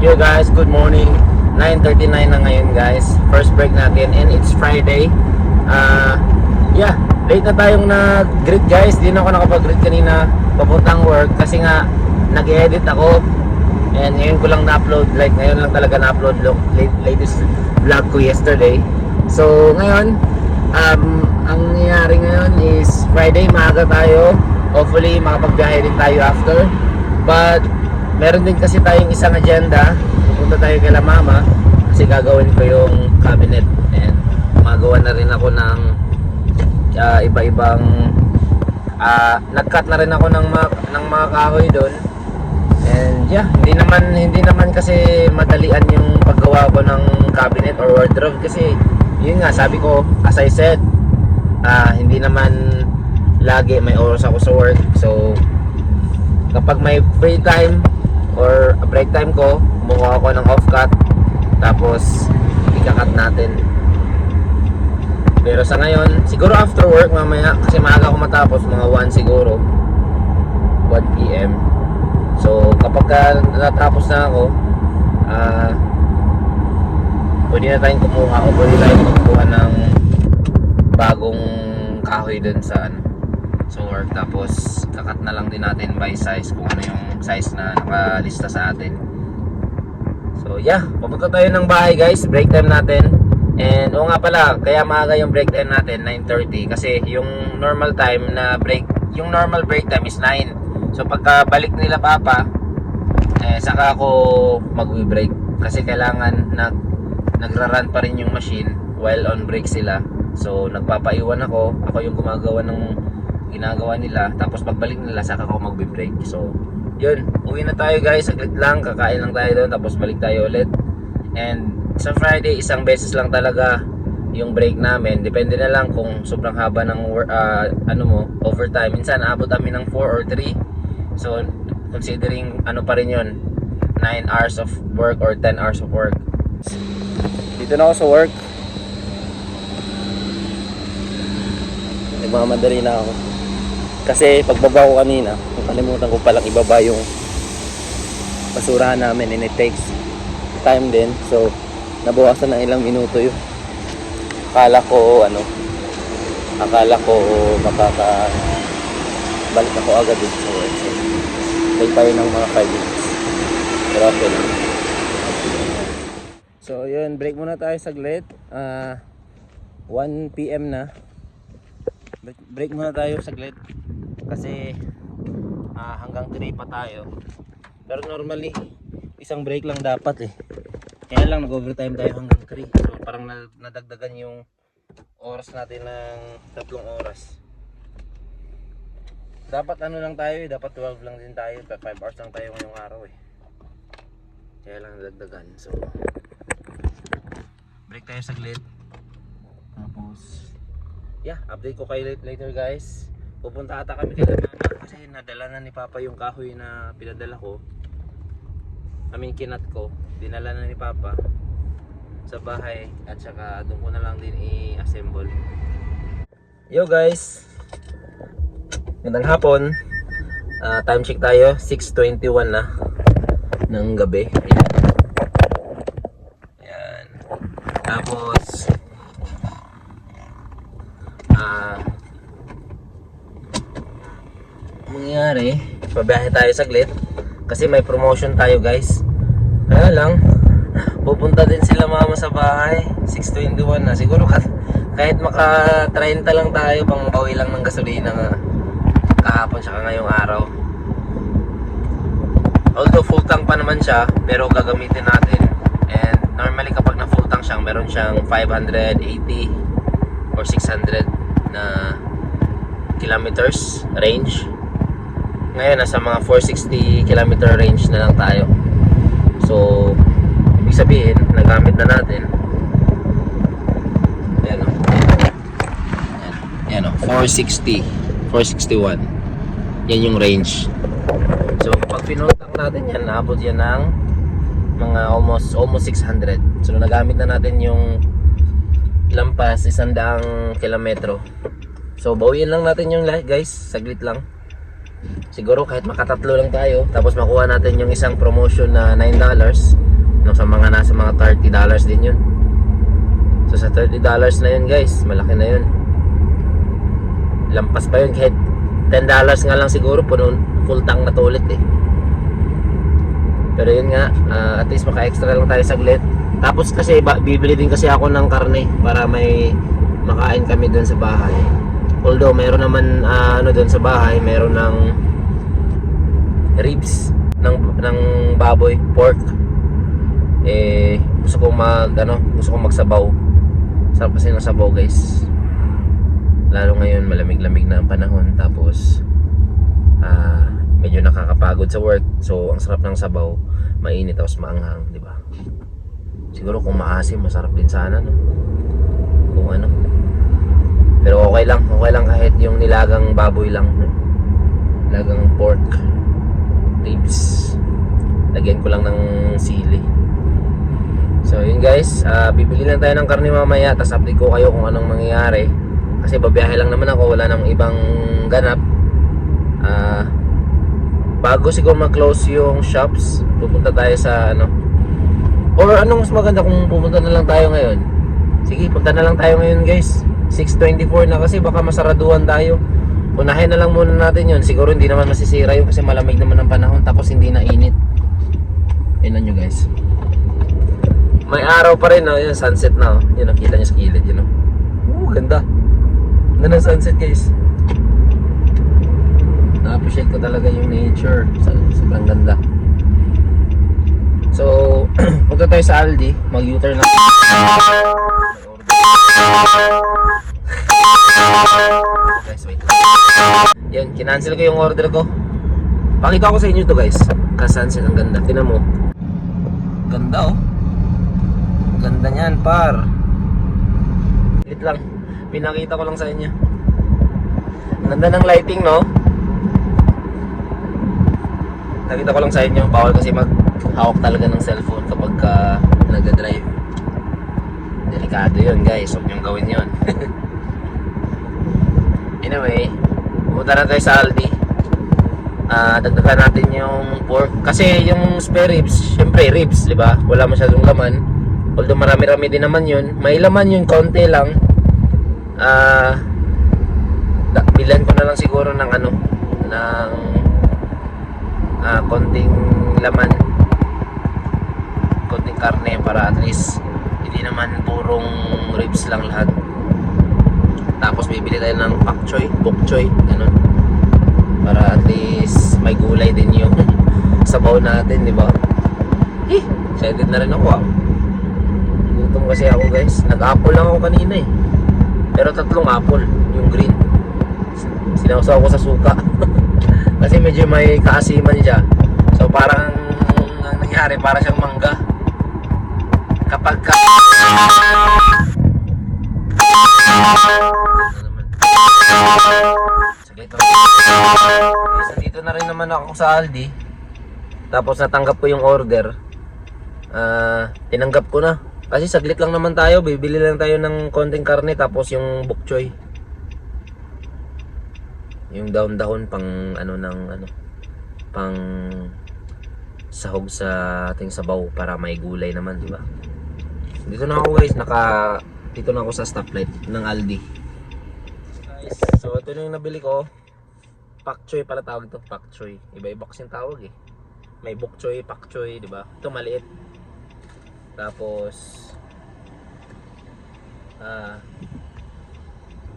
Yo guys, good morning. 9:39 na ngayon guys. First break natin and it's Friday. Yeah, late na tayong nag-greet guys. Di na ako nakapag-greet kanina papuntang work kasi nga nag-edit ako. And ngayon ko lang na-upload, like ngayon lang talaga na-upload latest vlog ko yesterday. So ngayon, ang nangyayari ngayon is Friday, maaga tayo. Hopefully makapagbiyahe din tayo after. But meron din kasi tayong isang agenda. Pupunta tayo kay mama kasi gagawin ko yung cabinet and magawa na rin ako ng iba-ibang nag-cut na rin ako ng mga kahoy doon. And yeah, hindi naman kasi madalian yung paggawa ko ng cabinet or wardrobe kasi yun nga, sabi ko, as I said, hindi naman lagi may oras ako sa work. So kapag may free time or break time ko, kumuha ako ng off cut tapos ika-cut natin. Pero sa ngayon, siguro after work mamaya kasi maaga ako matapos, mga 1 siguro, 1 PM. So kapag natapos na ako, pwede na tayong kumuha o pwede tayong magkuha ng bagong kahoy dun sa so work, tapos kakat na lang din natin by size kung ano yung size na nakalista sa atin. So yeah, papunta tayo ng bahay guys, break time natin. And oo nga pala, kaya maaga yung break time natin, 9:30, kasi yung normal time na break, yung normal break time is 9. So pagka balik nila papa, saka ako magwi-break kasi kailangan nagra-run pa rin yung machine while on break sila. So nagpapaiwan ako yung gumagawa ng ginagawa nila, tapos pagbalik nila saka ako magbe-break. So yun, uwi na tayo guys, saglit lang, kakain lang tayo doon tapos balik tayo ulit. And sa Friday, isang beses lang talaga yung break namin, depende na lang kung sobrang haba ng overtime. Minsan aabot kami ng 4 or 3. So considering pa rin yun, 9 hours of work or 10 hours of work. Dito na ako sa work, nagmamadali na ako kasi pagbaba ko kanina, nakalimutan ko palang ibaba yung basurahan namin and it takes time din. So nabawasan ng ilang minuto yun. Akala ko balik ako agad dito sa work. So balik tayo ng mga 5 minutes, pero okay lang. So yun, break muna tayo saglit. 1 PM na. Break muna tayo saglit kasi hanggang 3 pa tayo. Pero normally isang break lang dapat kaya lang nag-overtime tayo hanggang 3. So parang nadagdagan yung oras natin ng 3 oras. Dapat lang tayo, dapat 12 lang din tayo, 5 hours lang tayo ngayong araw kaya lang nadagdagan. So break tayo saglit, tapos yeah, update ko kayo later guys. Pupunta ata kami kay mama kasi nadala na ni papa yung kahoy na pinadala ko. Kinat ko, dinala na ni papa sa bahay at saka doon ko na lang din i-assemble. Yo guys, magandang hapon. Time check tayo, 6:21 na ng gabi. Ayan. Tapos mangyayari, pabiyahe tayo saglit kasi may promotion tayo guys. Kaya lang pupunta din sila mama sa bahay, 6:21 na. Siguro kahit maka 30 lang tayo, pang bawi lang ng gasolina nga kahapon saka ngayong araw. Although full tank pa naman siya, pero gagamitin natin. And normally kapag na full tank siya, meron siyang 580 or 600 na kilometers range. Ngayon nasa mga 460 kilometer range na lang tayo. So ibig sabihin nagamit na natin, ayan o, 460, 461, yan yung range. So pag pinutang natin yan, naabot yan ng mga almost 600. So nagamit na natin yung lampas 100 kilometro. So bawiin lang natin yung guys, saglit lang. Siguro kahit makatatlo lang tayo, tapos makuha natin yung isang promotion na $9 Sa mga nasa mga $30 din yun. So sa $30 na yun guys, malaki na yun. Lampas pa yun, kahit $10 nga lang siguro, puno, full tank na to ulit eh. Pero yun nga, at least maka-extra lang tayo saglit. Tapos kasi bibili din kasi ako ng karne para may makain kami doon sa bahay. Although mayroon naman ano doon sa bahay, mayroon ng ribs ng baboy, pork. Gusto kong magsabaw. Sarap kasi ng sabaw guys. Lalo ngayon malamig-lamig na ang panahon, tapos medyo nakakapagod sa work. So ang sarap ng sabaw, mainit tapos maanghang, di ba? Siguro kung maasim, masarap din sana, no? Kung ano. Pero okay lang kahit yung nilagang baboy lang, no? Nilagang pork ribs. Lagyan ko lang ng sili. So yun guys, bibili lang tayo ng karne mamaya, tapos update ko kayo kung anong mangyayari. Kasi babiyahe lang naman ako, wala nang ibang ganap. Bago siguro mag-close yung shops, pupunta tayo sa ano. Or anong mas maganda kung pupunta na lang tayo ngayon? Sige, punta na lang tayo ngayon guys. 6:24 na kasi, baka masaraduhan tayo. Unahin na lang muna natin yun. Siguro hindi naman masisira yun kasi malamig naman ang panahon, tapos hindi na init. Tingnan nyo guys. May araw pa rin, no? Yun, sunset na, oh. Yun, nakita nyo sa gilid, yun, oh. Ganda. Ganda ng sunset guys. Na-appreciate ko talaga yung nature. Sobrang ganda. So, punta tayo sa Aldi. Mag-U-turn na. Guys, wait. Yan, kinancel ko yung order ko. Pakita ko sa inyo to guys. Ka-sunset, ang ganda. Tingnan mo. Ganda, oh. Ganda niyan, par. Wait lang. Pinakita ko lang sa inyo. Ganda ng lighting, no? Nakita ko lang sa inyo. Bawal kasi maghawak talaga ng cellphone kapag nagda-drive. Delikado yun guys. Huwag niyong gawin yun. Anyway, pumunta na tayo sa Aldi. Dagdagan natin yung pork. Kasi yung spare ribs, syempre ribs, diba? Wala masyadong laman. Although marami-rami din naman yun. May laman yun, konti lang. Bilan ko na lang siguro ng ano, ng konting laman, konting karne, para at least hindi naman purong ribs lang lahat. Tapos bibili tayo ng pak choy, bok choy, ganun, para at least may gulay din yung sabaw natin, di ba? Excited na rin ako, gutom kasi ako guys. Nag-apple lang ako kanina eh, pero 3 apple, yung green sinawsaw ko sa suka. Kasi medyo may kaasiman siya. So parang ang nangyari, para siyang mangga. Kapag saglit lang. So dito na rin naman ako sa Aldi. Tapos natanggap ko yung order. Tinanggap ko na. Kasi saglit lang naman tayo. Bibili lang tayo ng konting karne, tapos yung bok choy. Yung dahon-dahon pang pang sahog sa ating sabaw, para may gulay naman, di ba? Dito na ako guys, dito na ako sa stoplight ng Aldi. Guys, so ito na yung nabili ko. Pak choy pala tawag ito, pak choy. Iba-iba kasi yung tawag eh. May bok choy, pak choy, di ba? Ito maliit. Tapos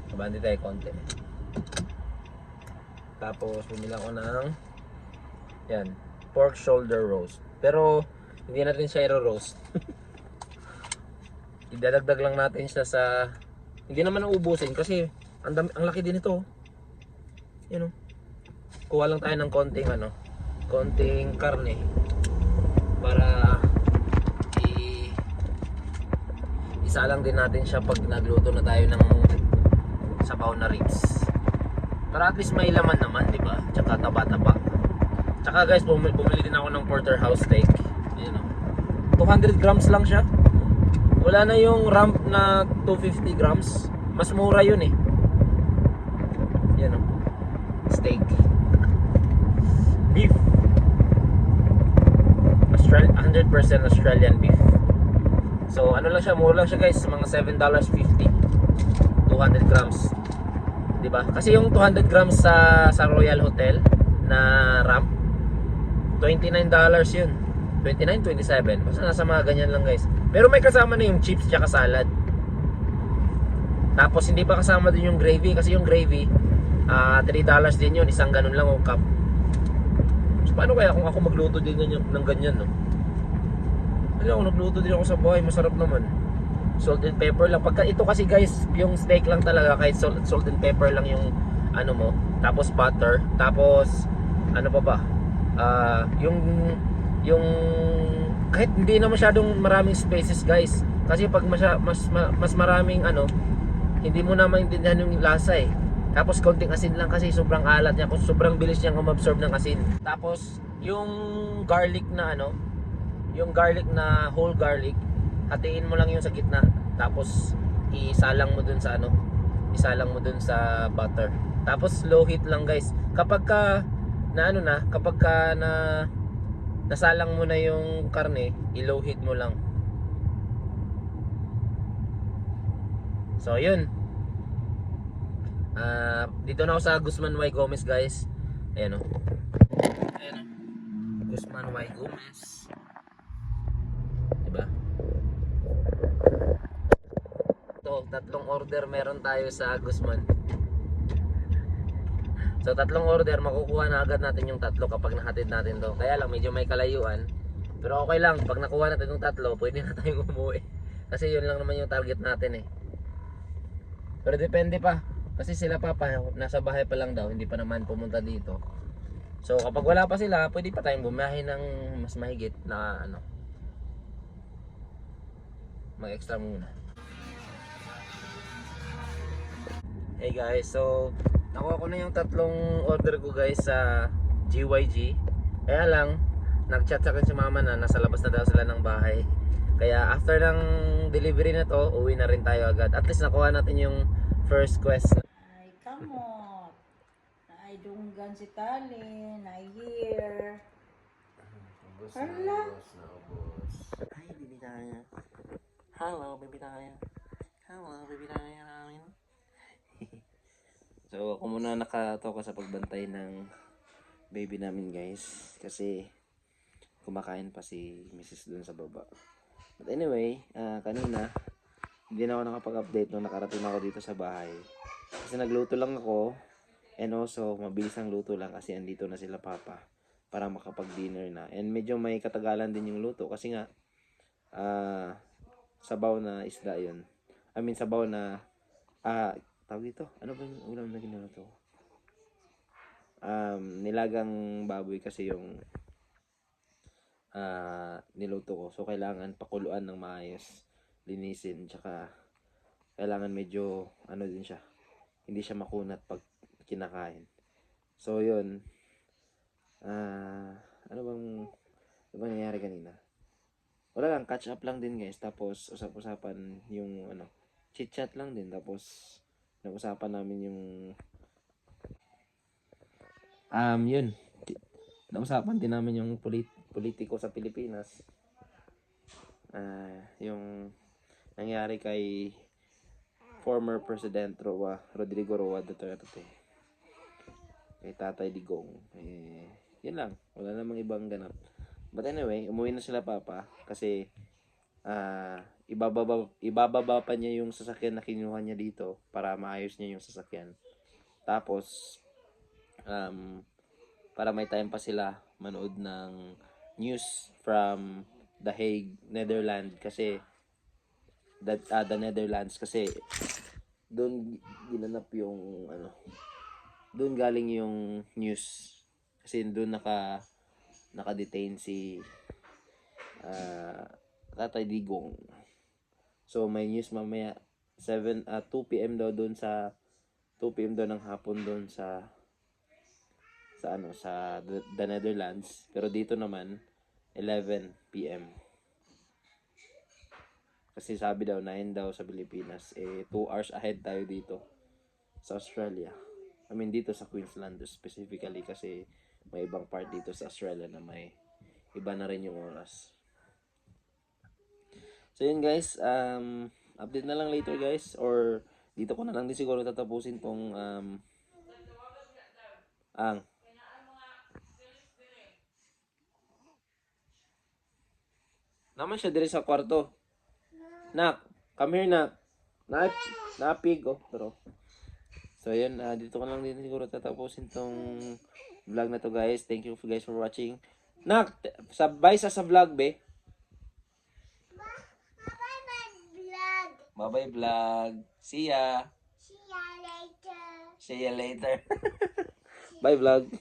kabandi tayo konti. Tapos bumili ako ng yan, pork shoulder roast. Pero hindi natin siya i-roast. Idadagdag lang natin siya sa, hindi naman nauubusin kasi ang laki din ito. Yan, oh. Kuha lang tayo ng konting karne para isa lang din natin siya pag nagluto na tayo ng sabaw na ribs. Para at least may laman naman, di ba? Tsaka taba-taba. Tsaka guys, bumili din ako ng porterhouse steak. Ayan, oh. 200 grams lang siya. Wala na yung rump na 250 grams. Mas mura yun eh. Ayan, oh. Steak. Beef. Mas 100% Australian beef. So ano lang siya, mura lang siya guys, mga $7.50, 200 grams. 'Di ba? Kasi yung 200 grams sa Royal Hotel na ramp, $29 yun. 29, 27. Basta nasa mga ganyan lang guys. Pero may kasama na yung chips tsaka salad. Tapos hindi pa kasama din yung gravy, kasi yung gravy $3 din yun, isang ganun lang o cup. So paano kaya kung ako magluto din ng ganyan, no? Kasi ako nagluto din ako sa bahay, masarap naman. Salt and pepper lang. Pagka ito kasi guys, yung steak lang talaga, kahit salt and pepper lang yung ano mo. Tapos butter. Tapos ano pa ba? Yung kahit hindi na masyadong maraming spaces guys. Kasi pag mas maraming ano, hindi mo na maintindihan yung lasa eh. Tapos konting asin lang kasi sobrang alat niya, sobrang bilis niyang umabsorb ng asin. Tapos yung garlic na ano, yung garlic na whole garlic, hatiin mo lang yung sa gitna. Tapos isalang mo dun sa ano, isalang mo dun sa butter. Tapos low heat lang guys. Kapag ka na ano na, kapag ka na nasalang mo na yung karne, i-low heat mo lang. So yun. Dito na ako sa Guzman Y Gomez guys. Ayan o. Ayan o. Guzman Y Gomez. Diba? Ito, tatlong order meron tayo sa Guzman. So tatlong order, makukuha na agad natin yung tatlo kapag nahatid natin to. Kaya lang medyo may kalayuan. Pero okay lang, pag nakuha natin yung tatlo, pwede na tayong umuwi. Kasi yun lang naman yung target natin eh. Pero depende pa. Kasi sila papa, nasa bahay pa lang daw, hindi pa naman pumunta dito. So kapag wala pa sila, pwede pa tayong bumiyahe ng mas mahigit na ano, mag-extra muna. Hey guys, so nakuha ko na yung tatlong order ko guys sa GYG. Kaya lang, nag-chat sa akin si mama na nasa labas na daw sila ng bahay. Kaya after ng delivery na to, uwi na rin tayo agad. At least nakuha natin yung first quest. Ay, kamot. Ay, dunggan si Talin. Ay, here. Hala. Hi, baby Taya. Hello, baby Taya. Hello, baby Taya namin. So, ako muna nakatoka sa pagbantay ng baby namin guys. Kasi kumakain pa si Mrs. dun sa baba. But anyway, kanina hindi na ako nakapag-update nung nakarating ako dito sa bahay. Kasi nagluto lang ako. And also, mabilis ang luto lang kasi andito na sila papa para makapag-dinner na. And medyo may katagalan din yung luto kasi nga sabaw na isda yun. I mean, sabaw na tawag dito, ano ba yung ulam na ginagawa? Nilagang baboy kasi yung niluto ko. So, kailangan pakuluan ng maayos, linisin, tsaka kailangan medyo, ano din siya, hindi siya makunat pag kinakain. So, yun. Ano bang nangyari kanina? Wala lang, catch up lang din guys. Tapos, usap-usapan yung, chit-chat lang din. Tapos, nag-usapan namin yung, yun. Nausapan din namin yung politiko sa Pilipinas. Yung nangyari kay former President Rodrigo Roa Duterte. Kay Tatay Digong. Yun lang. Wala namang ibang ganap. But anyway, umuwi na sila papa kasi ibababa pa niya yung sasakyan na kinuha niya dito para maayos niya yung sasakyan. Tapos para may time pa sila manood ng news from The Hague, Netherlands kasi the Netherlands kasi doon ginanap yung doon galing yung news kasi doon naka-detain si Tatay Digong. So may news mamaya 2 PM daw doon sa 2 PM daw ng hapon doon sa the Netherlands, pero dito naman 11 PM. Kasi sabi daw 9 daw sa Pilipinas, 2 hours ahead tayo dito sa Australia. Dito sa Queensland specifically kasi may ibang part dito sa Australia na may iba na rin yung oras. So yun guys, update na lang later guys, or dito ko na lang din siguro tatapusin tong ang naman siya dire sa kwarto. Nak, come here nak. Napig oh, pero. So yun, dito ko lang din siguro tatapusin tong vlog na to guys. Thank you guys for watching. Nak, sabay sa vlog be. Bye-bye vlog. See ya. See ya later. Bye vlog.